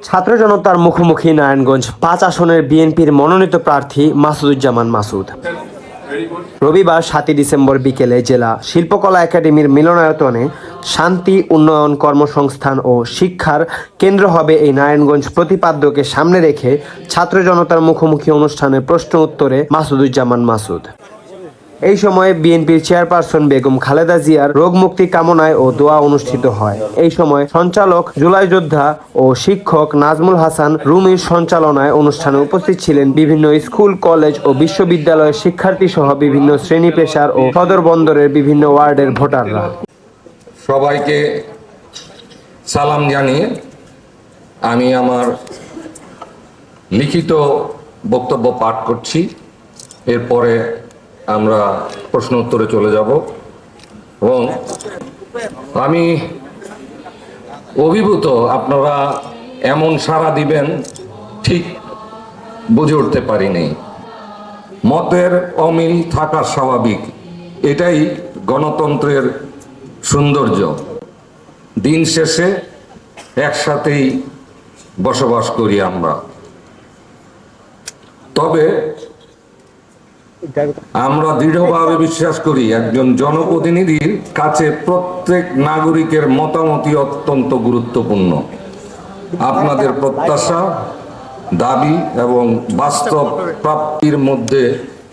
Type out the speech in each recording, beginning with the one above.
ছাত্র জনতার মুখোমুখি নারায়ণগঞ্জ ৫ আসনের বিএনপির মনোনীত প্রার্থী মাসুদুজ্জামান মাসুদ। রবিবার ৭ ডিসেম্বর বিকেলে জেলা শিল্পকলা একাডেমির মিলনায়তনে শান্তি, উন্নয়ন, কর্মসংস্থান ও শিক্ষার কেন্দ্র হবে এই নারায়ণগঞ্জ প্রতিপাদ্যকে সামনে রেখে ছাত্র জনতার মুখোমুখি অনুষ্ঠানে প্রশ্ন উত্তরে মাসুদুজ্জামান মাসুদ। এই সময় বিএনপির চেয়ারপারসন বেগম খালেদা জিয়ার রোগ মুক্তি কামনায় ও দোয়া অনুষ্ঠিত হয়। এই সময় সঞ্চালক জুলাই যোদ্ধা ও শিক্ষক নাজমুল হাসান রুমির সঞ্চালনায় অনুষ্ঠানে উপস্থিত ছিলেন বিভিন্ন স্কুল, কলেজ ও বিশ্ববিদ্যালয়ের শিক্ষার্থী সহ বিভিন্ন শ্রেণী পেশার ও সদর বন্দরের বিভিন্ন ওয়ার্ডের ভোটাররা। সবাইকে সালাম জানিয়ে আমি আমার লিখিত বক্তব্য পাঠ করছি। এরপরে আমরা প্রশ্ন উত্তরে চলে যাব এবং আমি অভিভূত আপনারা এমন সাড়া দিবেন ঠিক বুঝে উঠতে পারিনি। মতের অমিল থাকা স্বাভাবিক, এটাই গণতন্ত্রের সৌন্দর্য। দিন শেষে একসাথেই বসবাস করি আমরা। তবে আমরা দৃঢ়ভাবে বিশ্বাস করি একজন জনপ্রতিনিধির কাছে প্রত্যেক নাগরিকের মতামতই অত্যন্ত গুরুত্বপূর্ণ। আপনাদের প্রত্যাশা, দাবি এবং বাস্তব প্রাপ্তির মধ্যে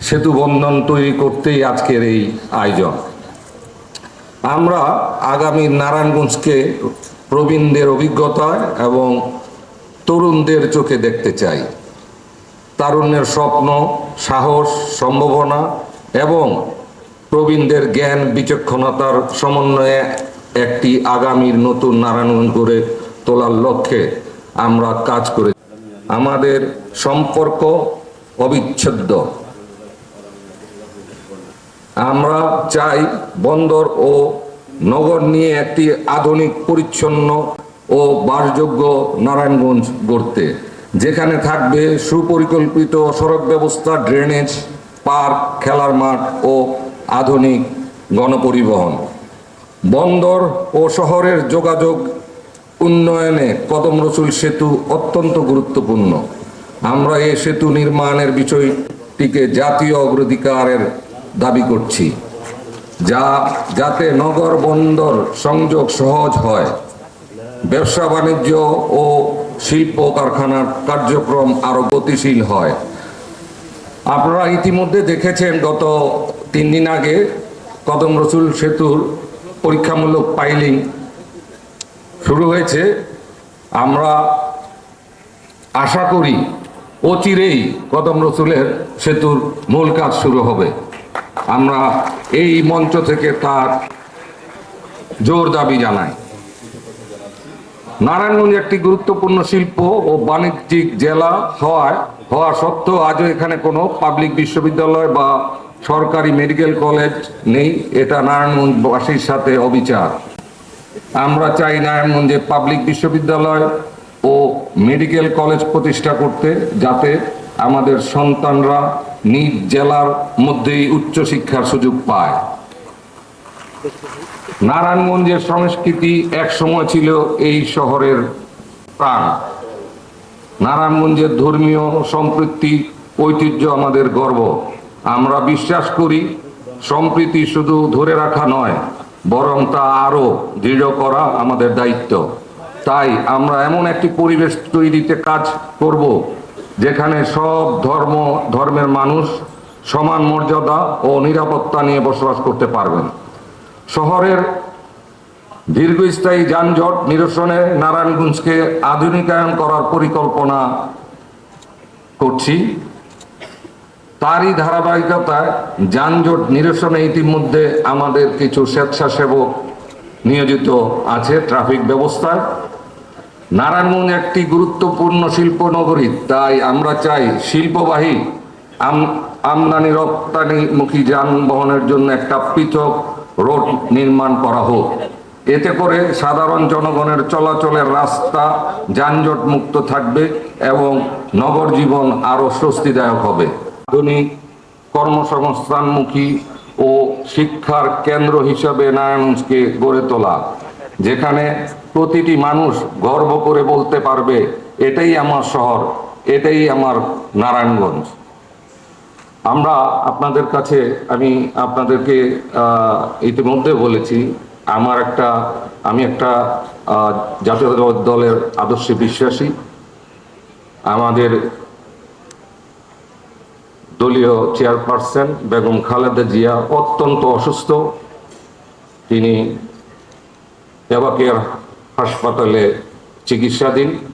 সেতু বন্ধন তৈরি করতেই আজকের এই আয়োজন। আমরা আগামী নারায়ণগঞ্জকে প্রবীণদের অভিজ্ঞতায় এবং তরুণদের চোখে দেখতে চাই। তারুণ্যের স্বপ্ন, সাহস, সম্ভাবনা এবং প্রবীণদের জ্ঞান বিচক্ষণতার সমন্বয়ে একটি আগামীর নতুন নারায়ণগঞ্জ গড়ে তোলার লক্ষ্যে আমরা কাজ করে। আমাদের সম্পর্ক অবিচ্ছেদ্য। আমরা চাই বন্দর ও নগর নিয়ে একটি আধুনিক, পরিচ্ছন্ন ও বাসযোগ্য নারায়ণগঞ্জ গড়তে, যেখানে থাকবে সুপরিকল্পিত সড়ক ব্যবস্থা, ড্রেনেজ, পার্ক, খেলার মাঠ ও আধুনিক গণপরিবহন। বন্দর ও শহরের যোগাযোগ উন্নয়নে কদম রসুল সেতু অত্যন্ত গুরুত্বপূর্ণ। আমরা এই সেতু নির্মাণের বিষয়টিকে জাতীয় অগ্রাধিকারের দাবি করছি, যাতে নগর বন্দর সংযোগ সহজ হয়, ব্যবসা বাণিজ্য ও শিল্প কারখানার কার্যক্রম আরো গতিশীল হয়। আপনারা ইতিমধ্যে দেখেছেন গত 3 দিন আগে কদম রসুল সেতুর পরীক্ষামূলক পাইলিং শুরু হয়েছে। আমরা আশা করি অচিরেই কদম রসুলের সেতুর মূল কাজ শুরু হবে। আমরা এই মঞ্চ থেকে তার জোর দাবি জানাই। নারায়ণগঞ্জ একটি গুরুত্বপূর্ণ শিল্প ও বাণিজ্যিক জেলা হওয়া সত্ত্বেও আজও এখানে কোনো পাবলিক বিশ্ববিদ্যালয় বা সরকারি মেডিকেল কলেজ নেই। এটা নারায়ণগঞ্জবাসীর সাথে অবিচার। আমরা চাই নারায়ণগঞ্জে পাবলিক বিশ্ববিদ্যালয় ও মেডিকেল কলেজ প্রতিষ্ঠা করতে, যাতে আমাদের সন্তানরা নিজ জেলার মধ্যেই উচ্চশিক্ষার সুযোগ পায়। নারায়ণগঞ্জের সংস্কৃতি এক সময় ছিল এই শহরের প্রাণ। নারায়ণগঞ্জের ধর্মীয় সম্প্রীতি, ঐতিহ্য আমাদের গর্ব। আমরা বিশ্বাস করি সম্প্রীতি শুধু ধরে রাখা নয়, বরং তা আরো দৃঢ় করা আমাদের দায়িত্ব। তাই আমরা এমন একটি পরিবেশ তৈরিতে কাজ করব, যেখানে সব ধর্মের মানুষ সমান মর্যাদা ও নিরাপত্তা নিয়ে বসবাস করতে পারবেন। শহরের দীর্ঘস্থায়ী যানজট নিরসনে নারায়ণগঞ্জকে আধুনিকায়ন করার পরিকল্পনা করছি। তারই ধারাবাহিকতায় যানজট নিরসনে ইতিমধ্যে আমাদের কিছু স্বেচ্ছাসেবক নিয়োজিত আছে ট্রাফিক ব্যবস্থায়। নারায়ণগঞ্জ একটি গুরুত্বপূর্ণ শিল্প নগরী, তাই আমরা চাই শিল্পবাহী আমদানি রপ্তানিমুখী যানবাহনের জন্য একটা পৃথক রোড নির্মাণ করা হোক। এতে করে সাধারণ জনগণের চলাচলের রাস্তা যানজট মুক্ত থাকবে এবং নগর জীবন আরো স্বস্তিদায়ক হবে। আধুনিক কর্মসংস্থানমুখী ও শিক্ষার কেন্দ্র হিসাবে নারায়ণগঞ্জকে গড়ে তোলা যেখানে প্রতিটি মানুষ গর্ব করে বলতে পারবে এটাই আমার শহর, এটাই আমার নারায়ণগঞ্জ। আমরা আপনাদের কাছে, আমি আপনাদেরকে ইতিমধ্যে বলেছি, আমি একটা জাতীয় দলের আদর্শে বিশ্বাসী। আমাদের দলীয় চেয়ারপারসন বেগম খালেদা জিয়া অত্যন্ত অসুস্থ, তিনি এবাকের হাসপাতালে চিকিৎসাধীন।